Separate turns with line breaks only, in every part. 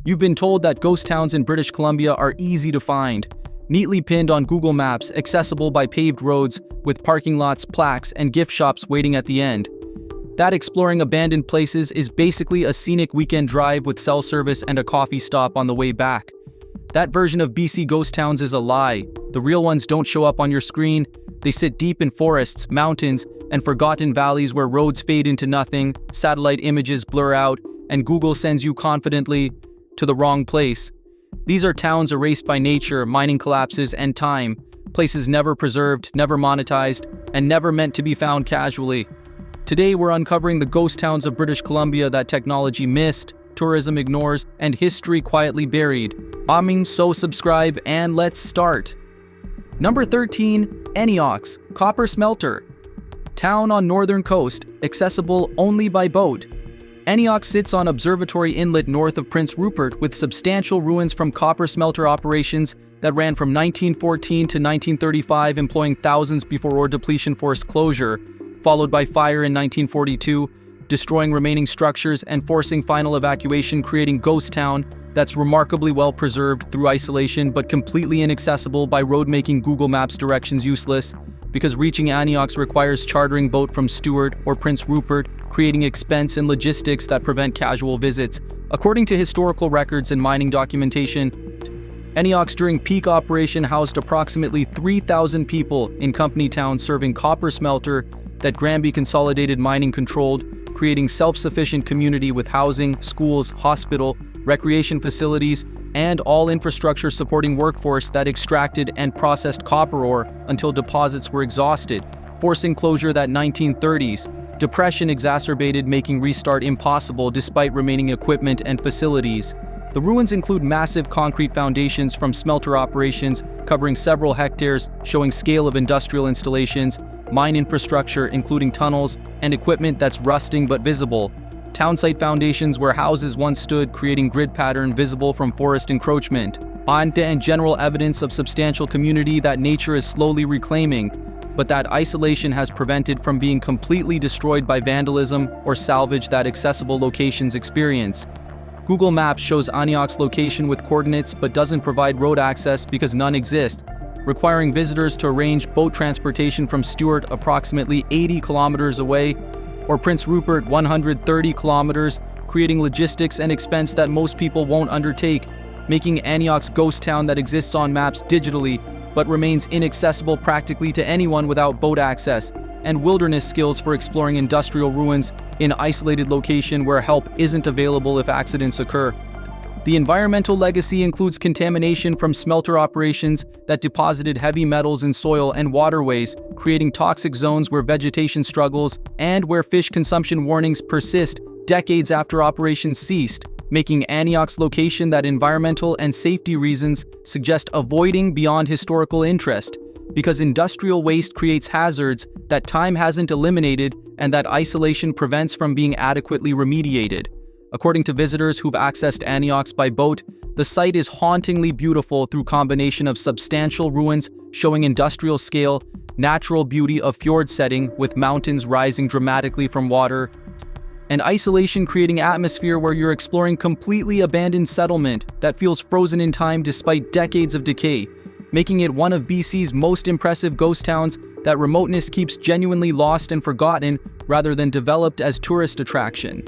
You've been told that ghost towns in British Columbia are easy to find, neatly pinned on Google Maps, accessible by paved roads, with parking lots, plaques, and gift shops waiting at the end. That exploring abandoned places is basically a scenic weekend drive with cell service and a coffee stop on the way back. That version of BC ghost towns is a lie. The real ones don't show up on your screen. They sit deep in forests, mountains, and forgotten valleys where roads fade into nothing, satellite images blur out, and Google sends you confidently to the wrong place. These are towns erased by nature, mining collapses, and time, places never preserved, never monetized, and never meant to be found casually. Today we're uncovering the ghost towns of British Columbia that technology missed, tourism ignores, and history quietly buried. So subscribe and let's start. Number 13, Annox, copper smelter. Town on northern coast, accessible only by boat. Annox sits on Observatory Inlet north of Prince Rupert with substantial ruins from copper smelter operations that ran from 1914 to 1935, employing thousands before ore depletion forced closure, followed by fire in 1942, destroying remaining structures and forcing final evacuation, creating ghost town that's remarkably well preserved through isolation but completely inaccessible by road, making Google Maps directions useless because reaching Annox requires chartering boat from Stewart or Prince Rupert, creating expense and logistics that prevent casual visits. According to historical records and mining documentation, Annox during peak operation housed approximately 3,000 people in Company Town, serving copper smelter that Granby Consolidated Mining controlled, creating self-sufficient community with housing, schools, hospital, recreation facilities, and all infrastructure supporting workforce that extracted and processed copper ore until deposits were exhausted, forcing closure that 1930s. Depression exacerbated, making restart impossible despite remaining equipment and facilities. The ruins include massive concrete foundations from smelter operations covering several hectares, showing scale of industrial installations, mine infrastructure including tunnels, and equipment that's rusting but visible. Townsite foundations where houses once stood, creating grid pattern visible from forest encroachment. And general evidence of substantial community that nature is slowly reclaiming, but that isolation has prevented from being completely destroyed by vandalism or salvage that accessible locations experience. Google Maps shows Annox location with coordinates but doesn't provide road access because none exist, requiring visitors to arrange boat transportation from Stewart, approximately 80 kilometers away, or Prince Rupert, 130 kilometers, creating logistics and expense that most people won't undertake, making Annox ghost town that exists on maps digitally but remains inaccessible practically to anyone without boat access, and wilderness skills for exploring industrial ruins in isolated location where help isn't available if accidents occur. The environmental legacy includes contamination from smelter operations that deposited heavy metals in soil and waterways, creating toxic zones where vegetation struggles and where fish consumption warnings persist decades after operations ceased, making Annox location that environmental and safety reasons suggest avoiding beyond historical interest, because industrial waste creates hazards that time hasn't eliminated and that isolation prevents from being adequately remediated. According to visitors who've accessed Annox by boat, the site is hauntingly beautiful through combination of substantial ruins showing industrial scale, natural beauty of fjord setting with mountains rising dramatically from water, and isolation creating atmosphere where you're exploring completely abandoned settlement that feels frozen in time despite decades of decay, making it one of BC's most impressive ghost towns that remoteness keeps genuinely lost and forgotten rather than developed as tourist attraction.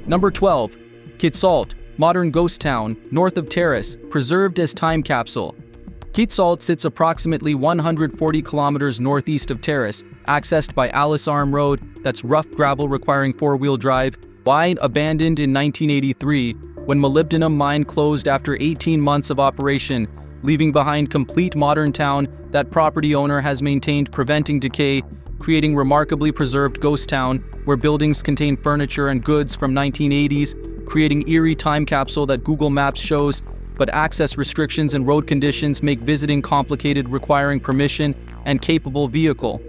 Number 12, Kitsault, modern ghost town, north of Terrace, preserved as time capsule. Kitsault sits approximately 140 kilometers northeast of Terrace, accessed by Alice Arm Road, that's rough gravel requiring four-wheel drive, wide abandoned in 1983 when molybdenum mine closed after 18 months of operation, leaving behind complete modern town that property owner has maintained, preventing decay, creating remarkably preserved ghost town where buildings contain furniture and goods from 1980s, creating eerie time capsule that Google Maps shows, but access restrictions and road conditions make visiting complicated, requiring permission and capable vehicle.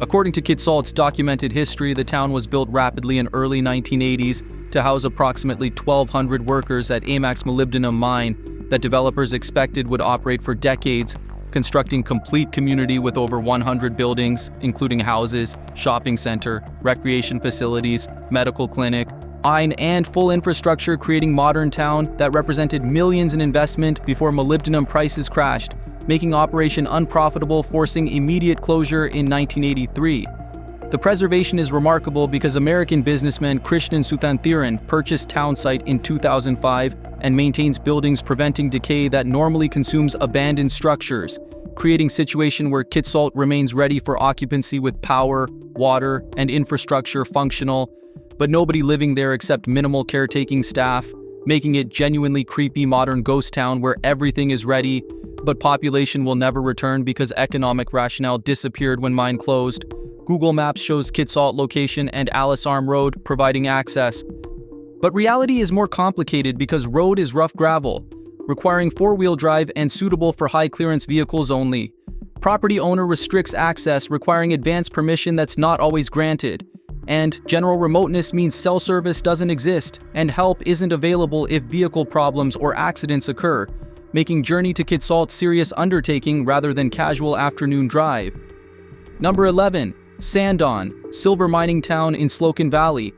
According to Kitsault's documented history, the town was built rapidly in early 1980s to house approximately 1,200 workers at Amax molybdenum mine that developers expected would operate for decades, constructing complete community with over 100 buildings, including houses, shopping center, recreation facilities, medical clinic, iron and full infrastructure, creating modern town that represented millions in investment before molybdenum prices crashed, making operation unprofitable, forcing immediate closure in 1983. The preservation is remarkable because American businessman Krishnan Sutanthiran purchased town site in 2005 and maintains buildings preventing decay that normally consumes abandoned structures, creating situation where Kitsault remains ready for occupancy with power, water, and infrastructure functional, but nobody living there except minimal caretaking staff, making it genuinely creepy modern ghost town where everything is ready, but population will never return because economic rationale disappeared when mine closed. Google Maps shows Kitsault location and Alice Arm Road providing access. But reality is more complicated because road is rough gravel, requiring four-wheel drive and suitable for high-clearance vehicles only. Property owner restricts access, requiring advance permission that's not always granted. And general remoteness means cell service doesn't exist, and help isn't available if vehicle problems or accidents occur, making journey to Kitsault serious undertaking rather than casual afternoon drive. Number 11. Sandon, silver mining town in Slocan Valley.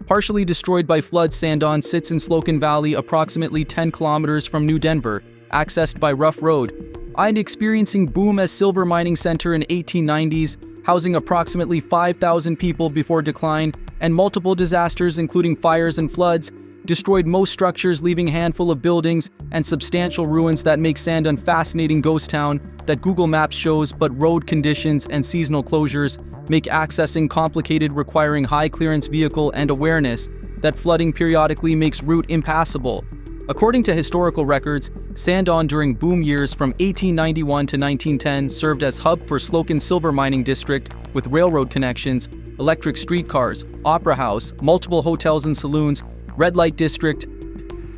Partially destroyed by floods, Sandon sits in Slocan Valley, approximately 10 kilometers from New Denver, accessed by rough road. And experiencing boom as silver mining center in 1890s, housing approximately 5,000 people before decline, and multiple disasters including fires and floods, destroyed most structures, leaving a handful of buildings and substantial ruins that make Sandon fascinating ghost town that Google Maps shows, but road conditions and seasonal closures make accessing complicated, requiring high clearance vehicle and awareness that flooding periodically makes route impassable. According to historical records, Sandon during boom years from 1891 to 1910 served as hub for Slocan silver mining district with railroad connections, electric streetcars, opera house, multiple hotels and saloons, red light district,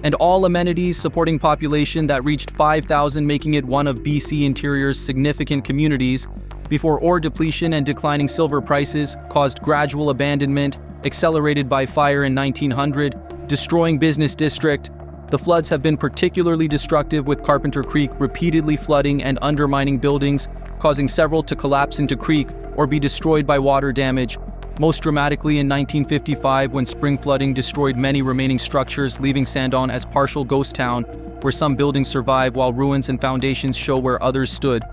and all amenities supporting population that reached 5,000, making it one of BC Interior's significant communities, before ore depletion and declining silver prices caused gradual abandonment, accelerated by fire in 1900, destroying business district. The floods have been particularly destructive, with Carpenter Creek repeatedly flooding and undermining buildings, causing several to collapse into creek or be destroyed by water damage. Most dramatically in 1955, when spring flooding destroyed many remaining structures, leaving Sandon as partial ghost town, where some buildings survive while ruins and foundations show where others stood,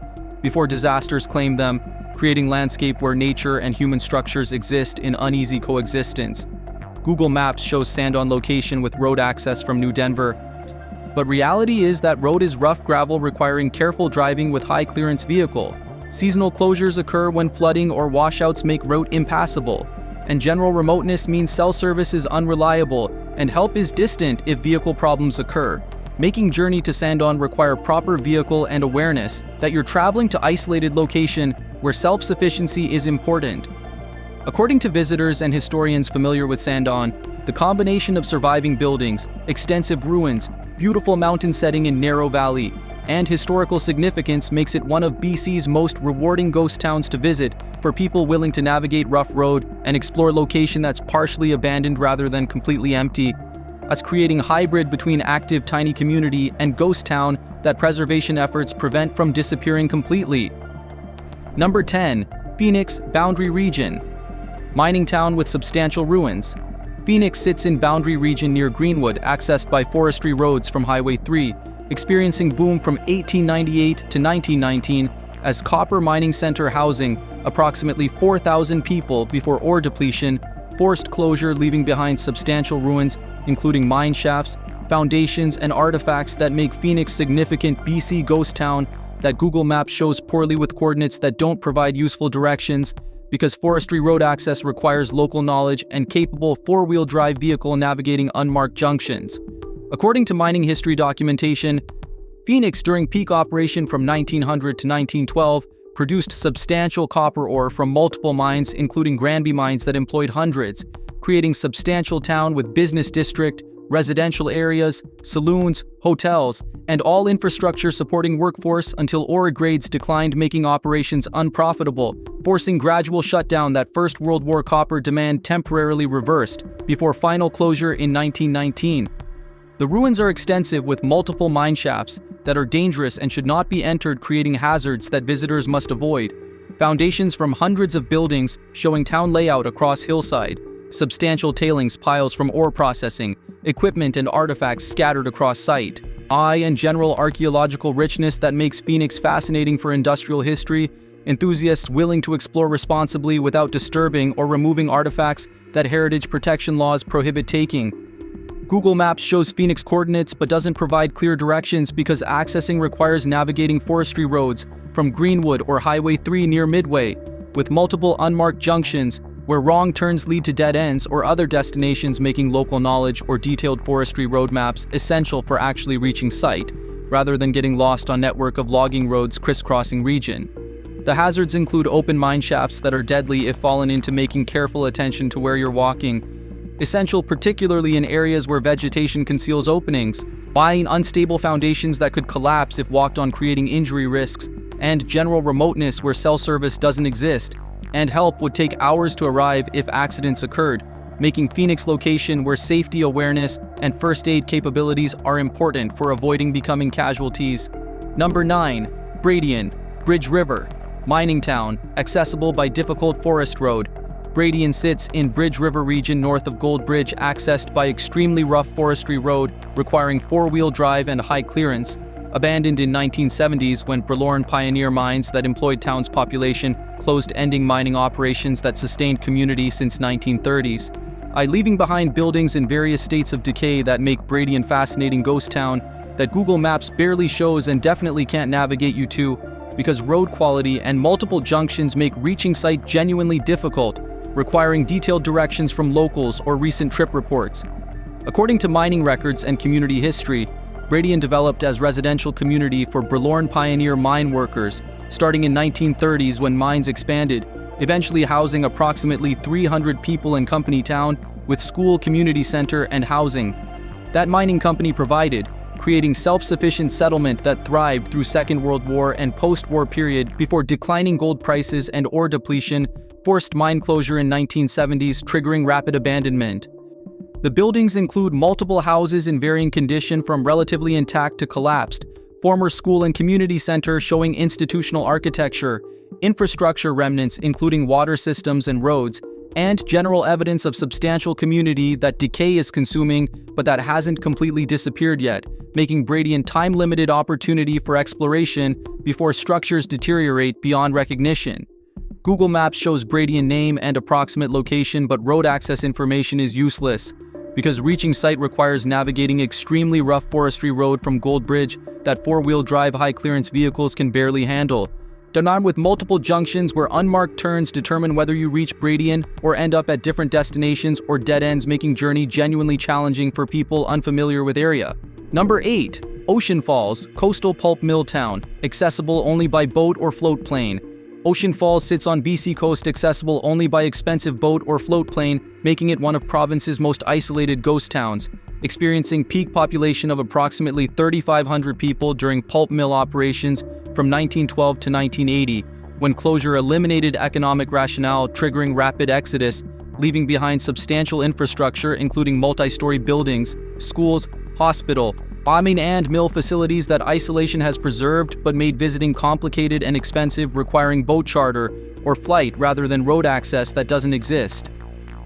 before disasters claimed them, creating landscape where nature and human structures exist in uneasy coexistence. Google Maps shows Sandon location with road access from New Denver, but reality is that road is rough gravel, requiring careful driving with high clearance vehicle. Seasonal closures occur when flooding or washouts make route impassable, and general remoteness means cell service is unreliable and help is distant if vehicle problems occur, making journey to Sandon require proper vehicle and awareness that you're traveling to isolated location where self-sufficiency is important. According to visitors and historians familiar with Sandon, the combination of surviving buildings, extensive ruins, beautiful mountain setting in narrow valley, and historical significance makes it one of BC's most rewarding ghost towns to visit for people willing to navigate rough road and explore location that's partially abandoned rather than completely empty, as creating hybrid between active tiny community and ghost town that preservation efforts prevent from disappearing completely. Number 10. Phoenix, Boundary Region. Mining town with substantial ruins. Phoenix sits in Boundary Region near Greenwood, accessed by forestry roads from Highway 3, experiencing boom from 1898 to 1919 as copper mining center, housing approximately 4,000 people before ore depletion, forced closure, leaving behind substantial ruins including mine shafts, foundations, and artifacts that make Phoenix significant BC ghost town that Google Maps shows poorly with coordinates that don't provide useful directions, because forestry road access requires local knowledge and capable four-wheel drive vehicle navigating unmarked junctions. According to mining history documentation, Phoenix during peak operation from 1900 to 1912 produced substantial copper ore from multiple mines, including Granby mines that employed hundreds, creating substantial town with business district, residential areas, saloons, hotels, and all infrastructure supporting workforce until ore grades declined, making operations unprofitable, forcing gradual shutdown. That First World War copper demand temporarily reversed before final closure in 1919. The ruins are extensive with multiple mine shafts that are dangerous and should not be entered, creating hazards that visitors must avoid. Foundations from hundreds of buildings showing town layout across hillside. substantial tailings piles from ore processing, equipment and artifacts scattered across site. And general archaeological richness that makes Phoenix fascinating for industrial history, enthusiasts willing to explore responsibly without disturbing or removing artifacts that heritage protection laws prohibit taking. Google Maps shows Phoenix coordinates but doesn't provide clear directions because accessing requires navigating forestry roads from Greenwood or Highway 3 near Midway, with multiple unmarked junctions where wrong turns lead to dead ends or other destinations, making local knowledge or detailed forestry road maps essential for actually reaching site, rather than getting lost on network of logging roads crisscrossing region. The hazards include open mine shafts that are deadly if fallen into, making careful attention to where you're walking, essential particularly in areas where vegetation conceals openings, buying unstable foundations that could collapse if walked on, creating injury risks, and general remoteness where cell service doesn't exist, and help would take hours to arrive if accidents occurred, making Phoenix location where safety awareness and first aid capabilities are important for avoiding becoming casualties. Number 9. Bradian, Bridge River, mining town, accessible by difficult forest road. Bradian sits in Bridge River region north of Gold Bridge, accessed by extremely rough forestry road requiring four-wheel drive and high clearance. Abandoned in 1970s when Bralorne pioneer mines that employed town's population closed, ending mining operations that sustained community since 1930s. Leaving behind buildings in various states of decay that make Bradian fascinating ghost town that Google Maps barely shows and definitely can't navigate you to because road quality and multiple junctions make reaching site genuinely difficult, requiring detailed directions from locals or recent trip reports. According to mining records and community history, Bradian developed as residential community for Bralorne pioneer mine workers, starting in 1930s when mines expanded, eventually housing approximately 300 people in Company Town with school, community center, and housing. That mining company provided, creating self-sufficient settlement that thrived through Second World War and post-war period before declining gold prices and ore depletion forced mine closure in 1970s, triggering rapid abandonment. The buildings include multiple houses in varying condition from relatively intact to collapsed, former school and community center showing institutional architecture, infrastructure remnants including water systems and roads, and general evidence of substantial community that decay is consuming but that hasn't completely disappeared yet, making Bradian time-limited opportunity for exploration before structures deteriorate beyond recognition. Google Maps shows Bradian name and approximate location, but road access information is useless because reaching site requires navigating extremely rough forestry road from Gold Bridge that four-wheel drive high-clearance vehicles can barely handle. Armed with multiple junctions where unmarked turns determine whether you reach Bradian or end up at different destinations or dead ends, making journey genuinely challenging for people unfamiliar with area. Number 8. Ocean Falls, coastal pulp mill town, accessible only by boat or float plane. Ocean Falls sits on BC coast, accessible only by expensive boat or float plane, making it one of province's most isolated ghost towns, experiencing peak population of approximately 3,500 people during pulp mill operations from 1912 to 1980, when closure eliminated economic rationale, triggering rapid exodus, leaving behind substantial infrastructure including multi-story buildings, schools, hospital, and mill facilities that isolation has preserved but made visiting complicated and expensive, requiring boat charter or flight rather than road access that doesn't exist.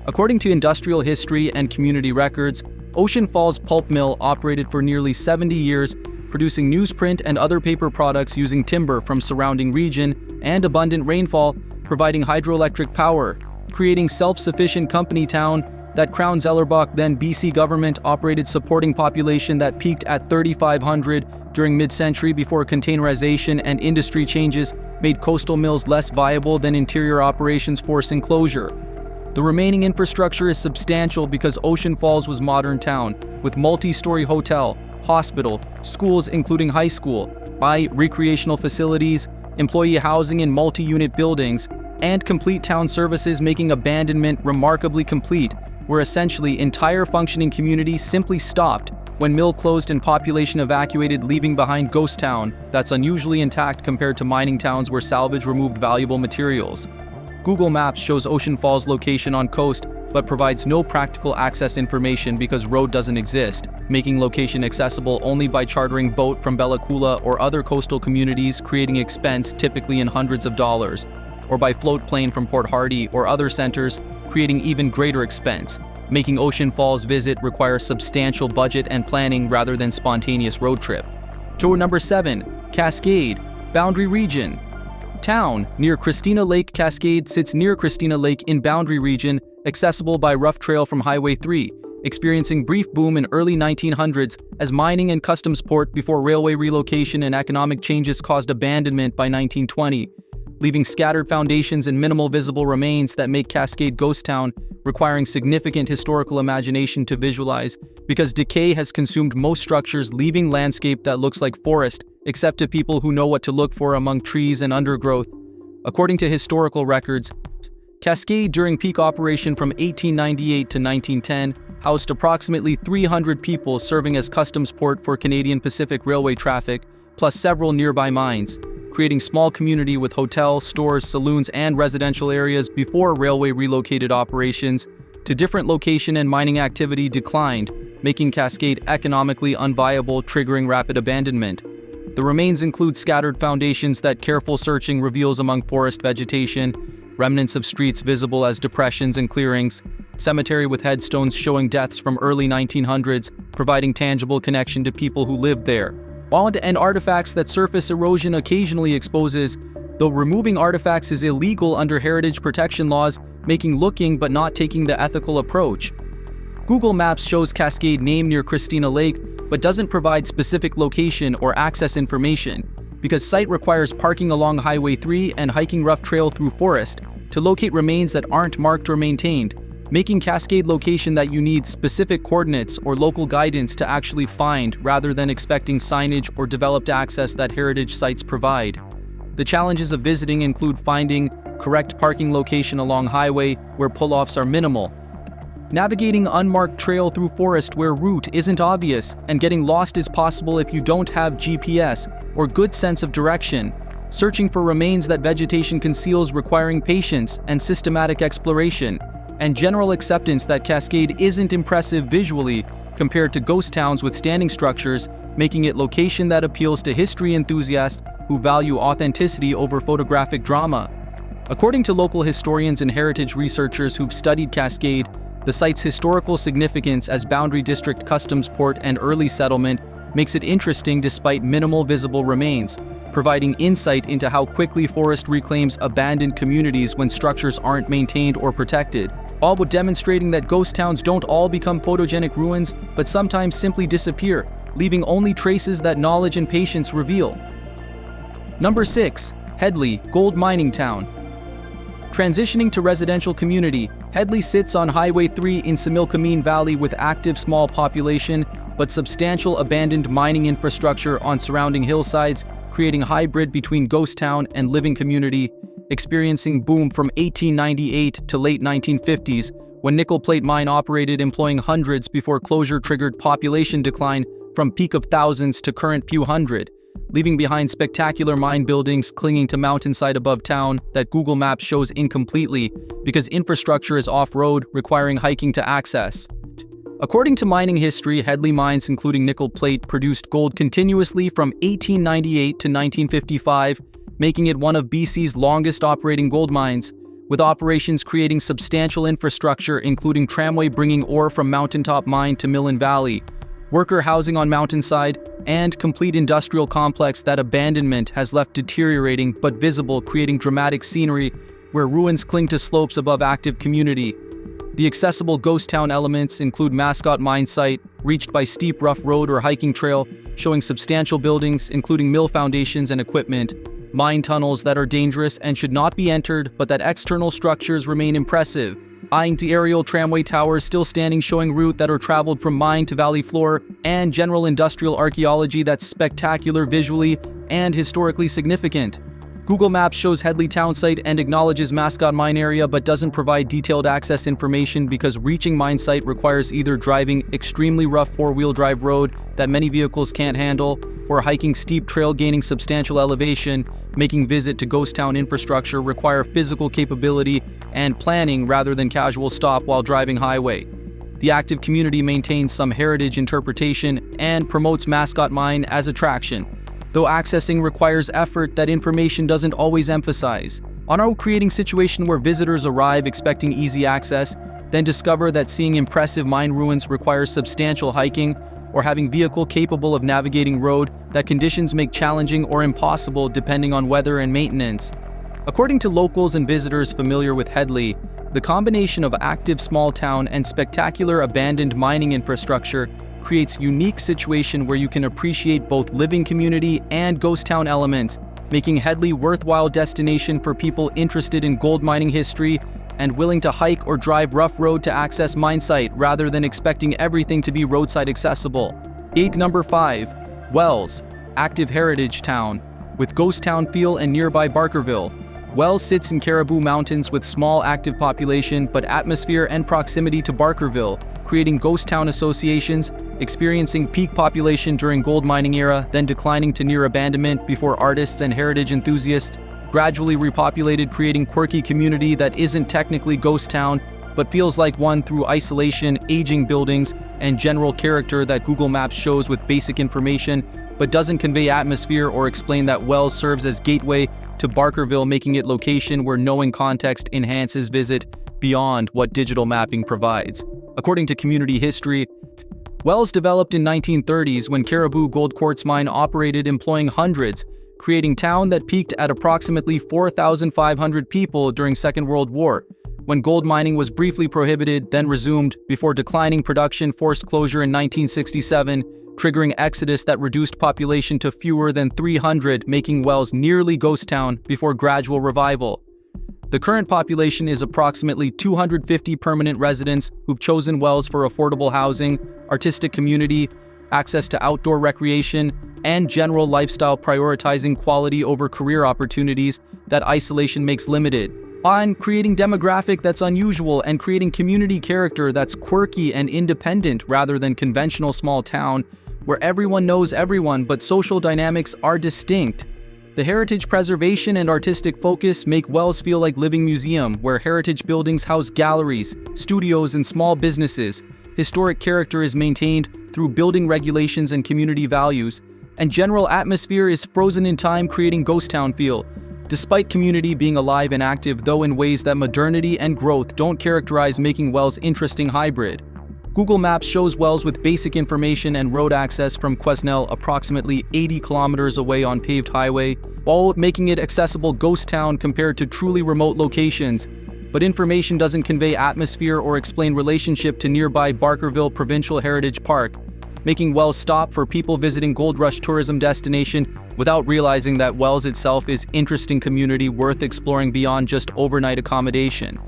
According to industrial history and community records, Ocean Falls Pulp Mill operated for nearly 70 years, producing newsprint and other paper products using timber from surrounding region and abundant rainfall, providing hydroelectric power, creating self-sufficient company town that Crown Zellerbach, then BC government, operated, supporting population that peaked at 3,500 during mid-century before containerization and industry changes made coastal mills less viable than interior operations, forcing closure. The remaining infrastructure is substantial because Ocean Falls was modern town, with multi-story hotel, hospital, schools including high school, recreational facilities, employee housing in multi-unit buildings, and complete town services, making abandonment remarkably complete, where essentially entire functioning community simply stopped when mill closed and population evacuated, leaving behind ghost town that's unusually intact compared to mining towns where salvage removed valuable materials. Google Maps shows Ocean Falls location on coast but provides no practical access information because road doesn't exist, making location accessible only by chartering boat from Bella Coola or other coastal communities, creating expense typically in hundreds of dollars, or by float plane from Port Hardy or other centers, creating even greater expense, making Ocean Falls visit require substantial budget and planning rather than spontaneous road trip. Tour number 7, Cascade, Boundary Region. Town near Christina Lake. Cascade sits near Christina Lake in Boundary Region, accessible by rough trail from Highway 3, experiencing brief boom in early 1900s as mining and customs port before railway relocation and economic changes caused abandonment by 1920, leaving scattered foundations and minimal visible remains that make Cascade ghost town, requiring significant historical imagination to visualize, because decay has consumed most structures, leaving landscape that looks like forest, except to people who know what to look for among trees and undergrowth. According to historical records, Cascade during peak operation from 1898 to 1910 housed approximately 300 people serving as customs port for Canadian Pacific Railway traffic, plus several nearby mines, creating small community with hotels, stores, saloons, and residential areas before railway relocated operations to different location and mining activity declined, making Cascade economically unviable, triggering rapid abandonment. The remains include scattered foundations that careful searching reveals among forest vegetation, remnants of streets visible as depressions and clearings, cemetery with headstones showing deaths from early 1900s, providing tangible connection to people who lived there, and artifacts that surface erosion occasionally exposes, though removing artifacts is illegal under heritage protection laws, making looking but not taking the ethical approach. Google Maps shows Cascade name near Christina Lake, but doesn't provide specific location or access information, because site requires parking along Highway 3 and hiking rough trail through forest to locate remains that aren't marked or maintained, making Cascade location that you need specific coordinates or local guidance to actually find rather than expecting signage or developed access that heritage sites provide. The challenges of visiting include finding correct parking location along highway where pull-offs are minimal, navigating unmarked trail through forest where route isn't obvious, and getting lost is possible if you don't have GPS or good sense of direction, searching for remains that vegetation conceals requiring patience and systematic exploration, and general acceptance that Cascade isn't impressive visually compared to ghost towns with standing structures, making it location that appeals to history enthusiasts who value authenticity over photographic drama. According to local historians and heritage researchers who've studied Cascade, the site's historical significance as boundary district customs port and early settlement makes it interesting despite minimal visible remains, providing insight into how quickly forest reclaims abandoned communities when structures aren't maintained or protected, all but demonstrating that ghost towns don't all become photogenic ruins, but sometimes simply disappear, leaving only traces that knowledge and patience reveal. Number 6. Hedley, gold mining town. Transitioning to residential community, Hedley sits on Highway 3 in Similkameen Valley with active small population, but substantial abandoned mining infrastructure on surrounding hillsides, creating hybrid between ghost town and living community, experiencing boom from 1898 to late 1950s, when nickel plate mine operated employing hundreds before closure triggered population decline from peak of thousands to current few hundred, leaving behind spectacular mine buildings clinging to mountainside above town that Google Maps shows incompletely because infrastructure is off-road, requiring hiking to access. According to mining history, Hedley mines including nickel plate produced gold continuously from 1898 to 1955, making it one of BC's longest operating gold mines, with operations creating substantial infrastructure including tramway bringing ore from mountaintop mine to mill in valley, worker housing on mountainside, and complete industrial complex that abandonment has left deteriorating but visible, creating dramatic scenery where ruins cling to slopes above active community. The accessible ghost town elements include Mascot mine site, reached by steep rough road or hiking trail, showing substantial buildings including mill foundations and equipment, mine tunnels that are dangerous and should not be entered but that external structures remain impressive, aerial tramway towers still standing showing route that are traveled from mine to valley floor, and general industrial archaeology that's spectacular visually and historically significant. Google Maps shows Hedley town site and acknowledges Mascot mine area but doesn't provide detailed access information because reaching mine site requires either driving extremely rough four-wheel drive road that many vehicles can't handle, or hiking steep trail gaining substantial elevation, making visit to ghost town infrastructure require physical capability and planning rather than casual stop while driving highway. The active community maintains some heritage interpretation and promotes Mascot mine as attraction, though accessing requires effort that information doesn't always emphasize. On our creating situation where visitors arrive expecting easy access, then discover that seeing impressive mine ruins requires substantial hiking, or having vehicle capable of navigating road that conditions make challenging or impossible depending on weather and maintenance. According to locals and visitors familiar with Hedley, the combination of active small town and spectacular abandoned mining infrastructure creates unique situation where you can appreciate both living community and ghost town elements, making Hedley worthwhile destination for people interested in gold mining history and willing to hike or drive rough road to access mine site rather than expecting everything to be roadside accessible. Number 5. Wells, active heritage town, with ghost town feel and nearby Barkerville. Wells sits in Caribou Mountains with small active population but atmosphere and proximity to Barkerville, creating ghost town associations, experiencing peak population during gold mining era, then declining to near abandonment before artists and heritage enthusiasts gradually repopulated, creating quirky community that isn't technically ghost town, but feels like one through isolation, aging buildings, and general character that Google Maps shows with basic information, but doesn't convey atmosphere or explain that Wells serves as gateway to Barkerville, making it location where knowing context enhances visit beyond what digital mapping provides. According to community history, Wells developed in 1930s when Caribou Gold Quartz Mine operated, employing hundreds, creating town that peaked at approximately 4,500 people during Second World War, when gold mining was briefly prohibited, then resumed, before declining production forced closure in 1967, triggering exodus that reduced population to fewer than 300, making Wells nearly ghost town before gradual revival. The current population is approximately 250 permanent residents who've chosen Wells for affordable housing, artistic community, access to outdoor recreation, and general lifestyle, prioritizing quality over career opportunities that isolation makes limited. On creating demographic that's unusual and creating community character that's quirky and independent rather than conventional small town where everyone knows everyone but social dynamics are distinct. The heritage preservation and artistic focus make Wells feel like living museum where heritage buildings house galleries, studios, and small businesses. Historic character is maintained through building regulations and community values, and general atmosphere is frozen in time, creating ghost town feel. Despite community being alive and active, though in ways that modernity and growth don't characterize, making Wells interesting hybrid. Google Maps shows Wells with basic information and road access from Quesnel, approximately 80 kilometers away on paved highway, while making it accessible ghost town compared to truly remote locations. But information doesn't convey atmosphere or explain relationship to nearby Barkerville Provincial Heritage Park, making Wells stop for people visiting Gold Rush tourism destination without realizing that Wells itself is interesting community worth exploring beyond just overnight accommodation.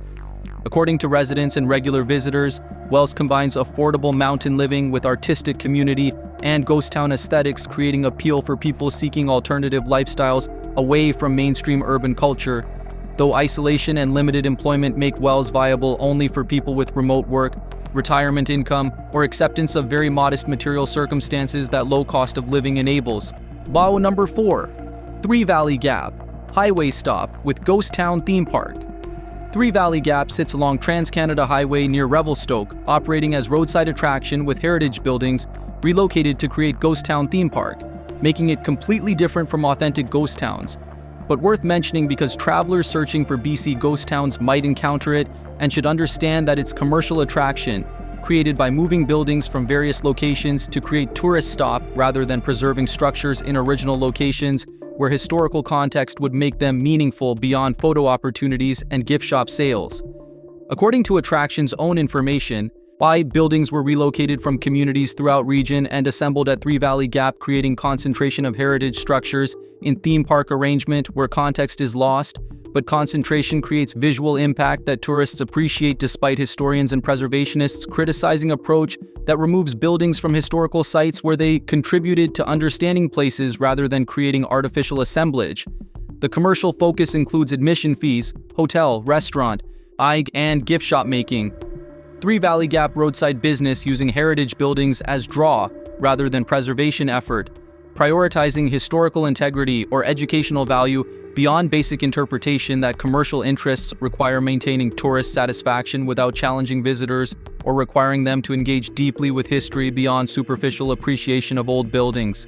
According to residents and regular visitors, Wells combines affordable mountain living with artistic community and ghost town aesthetics, creating appeal for people seeking alternative lifestyles away from mainstream urban culture. Though isolation and limited employment make Wells viable only for people with remote work, retirement income, or acceptance of very modest material circumstances that low cost of living enables. Number 4. Three Valley Gap, highway stop with ghost town theme park. Three Valley Gap sits along Trans-Canada Highway near Revelstoke, operating as roadside attraction with heritage buildings relocated to create ghost town theme park, making it completely different from authentic ghost towns. But worth mentioning because travelers searching for BC ghost towns might encounter it and should understand that it's commercial attraction, created by moving buildings from various locations to create tourist stop rather than preserving structures in original locations where historical context would make them meaningful beyond photo opportunities and gift shop sales. According to attraction's own information, 5 buildings were relocated from communities throughout region and assembled at Three Valley Gap, creating concentration of heritage structures in theme park arrangement where context is lost, but concentration creates visual impact that tourists appreciate, despite historians and preservationists criticizing approach that removes buildings from historical sites where they contributed to understanding places rather than creating artificial assemblage. The commercial focus includes admission fees, hotel, restaurant, and gift shop making. Three Valley Gap roadside business using heritage buildings as draw rather than preservation effort, prioritizing historical integrity or educational value beyond basic interpretation that commercial interests require, maintaining tourist satisfaction without challenging visitors or requiring them to engage deeply with history beyond superficial appreciation of old buildings.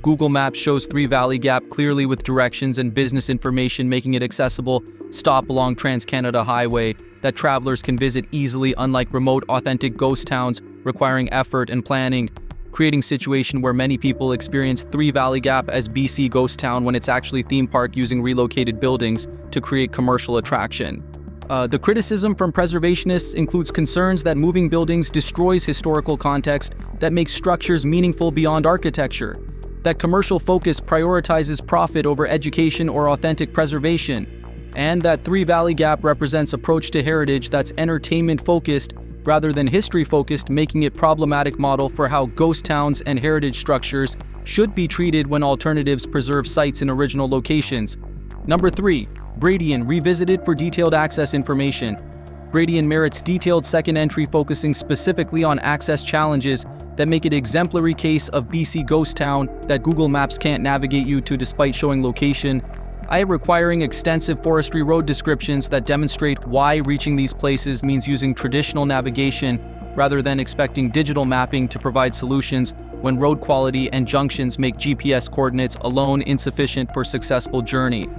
Google Maps shows Three Valley Gap clearly with directions and business information, making it accessible stop along Trans-Canada Highway that travelers can visit easily, unlike remote, authentic ghost towns requiring effort and planning, creating situation where many people experience Three Valley Gap as BC ghost town when it's actually theme park using relocated buildings to create commercial attraction. The criticism from preservationists includes concerns that moving buildings destroys historical context that makes structures meaningful beyond architecture, that commercial focus prioritizes profit over education or authentic preservation, and that Three Valley Gap represents approach to heritage that's entertainment-focused rather than history-focused, making it problematic model for how ghost towns and heritage structures should be treated when alternatives preserve sites in original locations. Number 3. Bradian, revisited for detailed access information. Bradian merits detailed second entry focusing specifically on access challenges that make it exemplary case of BC ghost town that Google Maps can't navigate you to despite showing location, requiring extensive forestry road descriptions that demonstrate why reaching these places means using traditional navigation rather than expecting digital mapping to provide solutions when road quality and junctions make GPS coordinates alone insufficient for successful journey.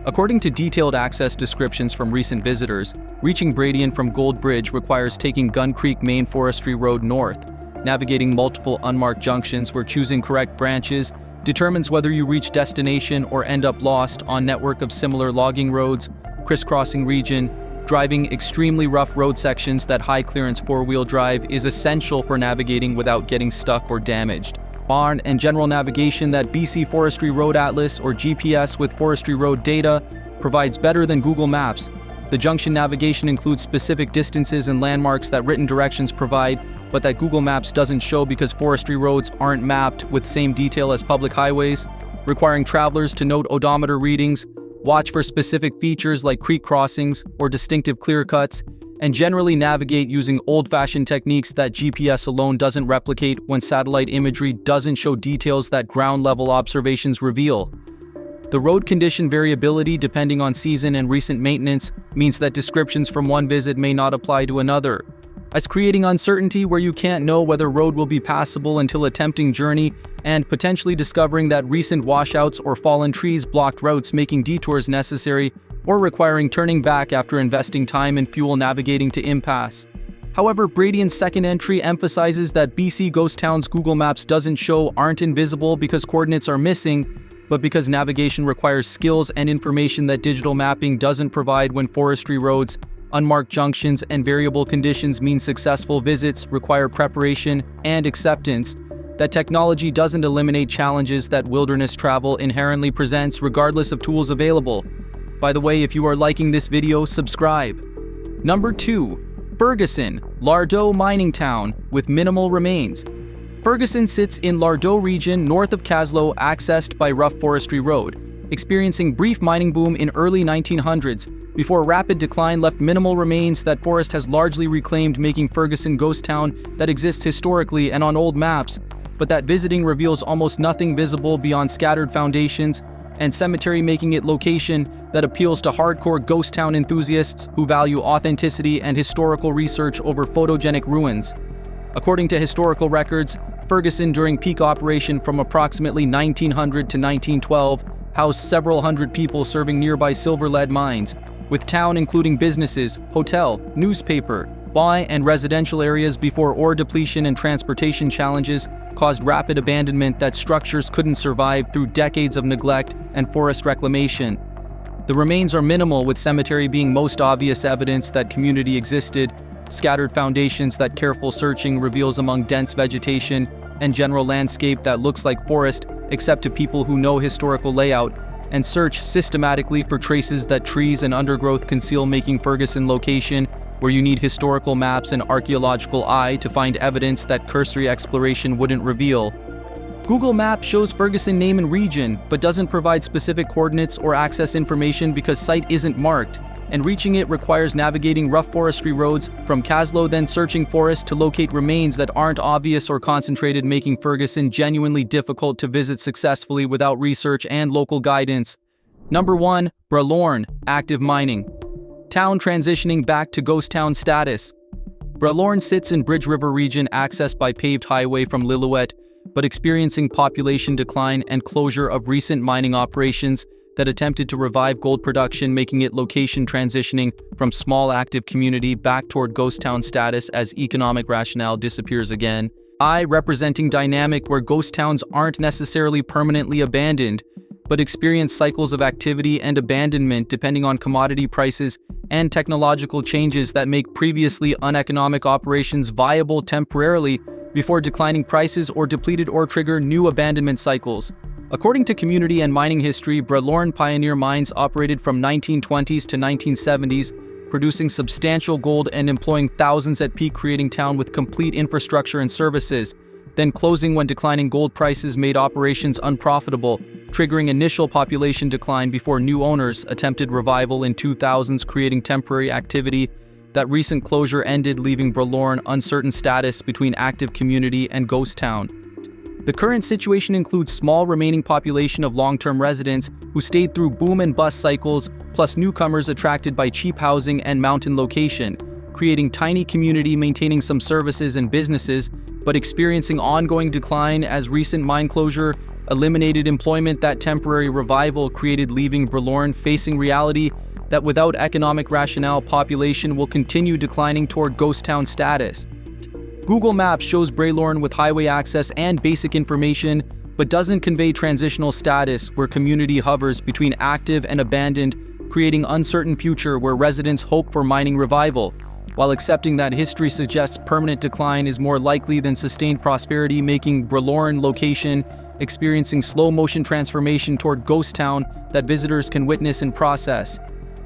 According to detailed access descriptions from recent visitors, reaching Bradian from Gold Bridge requires taking Gun Creek Main Forestry Road north, navigating multiple unmarked junctions where choosing correct branches determines whether you reach destination or end up lost on network of similar logging roads, crisscrossing region, driving extremely rough road sections that high clearance four-wheel drive is essential for navigating without getting stuck or damaged. Barn and general navigation that BC Forestry Road Atlas or GPS with forestry road data provides better than Google Maps. The junction navigation includes specific distances and landmarks that written directions provide, but that Google Maps doesn't show because forestry roads aren't mapped with same detail as public highways, requiring travelers to note odometer readings, watch for specific features like creek crossings or distinctive clear cuts, and generally navigate using old-fashioned techniques that GPS alone doesn't replicate when satellite imagery doesn't show details that ground-level observations reveal. The road condition variability depending on season and recent maintenance means that descriptions from one visit may not apply to another, as creating uncertainty where you can't know whether road will be passable until attempting journey and potentially discovering that recent washouts or fallen trees blocked routes, making detours necessary or requiring turning back after investing time and fuel navigating to impasse. However, Bradian's second entry emphasizes that BC ghost towns Google Maps doesn't show aren't invisible because coordinates are missing, but because navigation requires skills and information that digital mapping doesn't provide when forestry roads, unmarked junctions, and variable conditions mean successful visits require preparation and acceptance, that technology doesn't eliminate challenges that wilderness travel inherently presents regardless of tools available. By the way, if you are liking this video, subscribe. Number 2. Ferguson, Lardo mining town with minimal remains. Ferguson sits in Lardo region north of Cascade, accessed by rough forestry road, experiencing brief mining boom in early 1900s before rapid decline left minimal remains that forest has largely reclaimed, making Ferguson ghost town that exists historically and on old maps, but that visiting reveals almost nothing visible beyond scattered foundations and cemetery, making it location that appeals to hardcore ghost town enthusiasts who value authenticity and historical research over photogenic ruins. According to historical records, Ferguson during peak operation from approximately 1900 to 1912 housed several hundred people serving nearby silver lead mines, with town including businesses, hotel, newspaper, buy and residential areas before ore depletion and transportation challenges caused rapid abandonment that structures couldn't survive through decades of neglect and forest reclamation. The remains are minimal, with cemetery being most obvious evidence that community existed, scattered foundations that careful searching reveals among dense vegetation, and general landscape that looks like forest except to people who know historical layout and search systematically for traces that trees and undergrowth conceal, making Ferguson location where you need historical maps and archaeological eye to find evidence that cursory exploration wouldn't reveal. Google Maps shows Ferguson name and region, but doesn't provide specific coordinates or access information because site isn't marked, and reaching it requires navigating rough forestry roads from Cascade, then searching forest to locate remains that aren't obvious or concentrated, making Ferguson genuinely difficult to visit successfully without research and local guidance. Number 1. Bralorne, active mining. Town transitioning back to ghost town status. Bralorne sits in Bridge River region, accessed by paved highway from Lillooet, but experiencing population decline and closure of recent mining operations that attempted to revive gold production, making it location transitioning from small active community back toward ghost town status as economic rationale disappears again. I, representing dynamic where ghost towns aren't necessarily permanently abandoned, but experience cycles of activity and abandonment depending on commodity prices and technological changes that make previously uneconomic operations viable temporarily before declining prices or depleted or trigger new abandonment cycles. According to community and mining history, Bralorne pioneer mines operated from 1920s to 1970s, producing substantial gold and employing thousands at peak, creating town with complete infrastructure and services, then closing when declining gold prices made operations unprofitable, triggering initial population decline before new owners attempted revival in 2000s, creating temporary activity. That recent closure ended, leaving Bralorne uncertain status between active community and ghost town. The current situation includes small remaining population of long-term residents who stayed through boom and bust cycles, plus newcomers attracted by cheap housing and mountain location, creating tiny community maintaining some services and businesses, but experiencing ongoing decline as recent mine closure eliminated employment. That temporary revival created, leaving Bralorne facing reality that without economic rationale, population will continue declining toward ghost town status. Google Maps shows Bralorne with highway access and basic information, but doesn't convey transitional status where community hovers between active and abandoned, creating uncertain future where residents hope for mining revival, while accepting that history suggests permanent decline is more likely than sustained prosperity, making Bralorne location experiencing slow motion transformation toward ghost town that visitors can witness and process.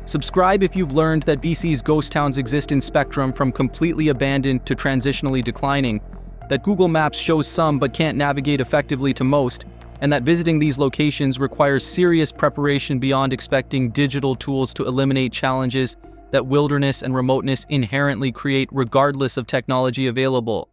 Subscribe if you've learned that BC's ghost towns exist in spectrum from completely abandoned to transitionally declining, that Google Maps shows some but can't navigate effectively to most, and that visiting these locations requires serious preparation beyond expecting digital tools to eliminate challenges that wilderness and remoteness inherently create regardless of technology available.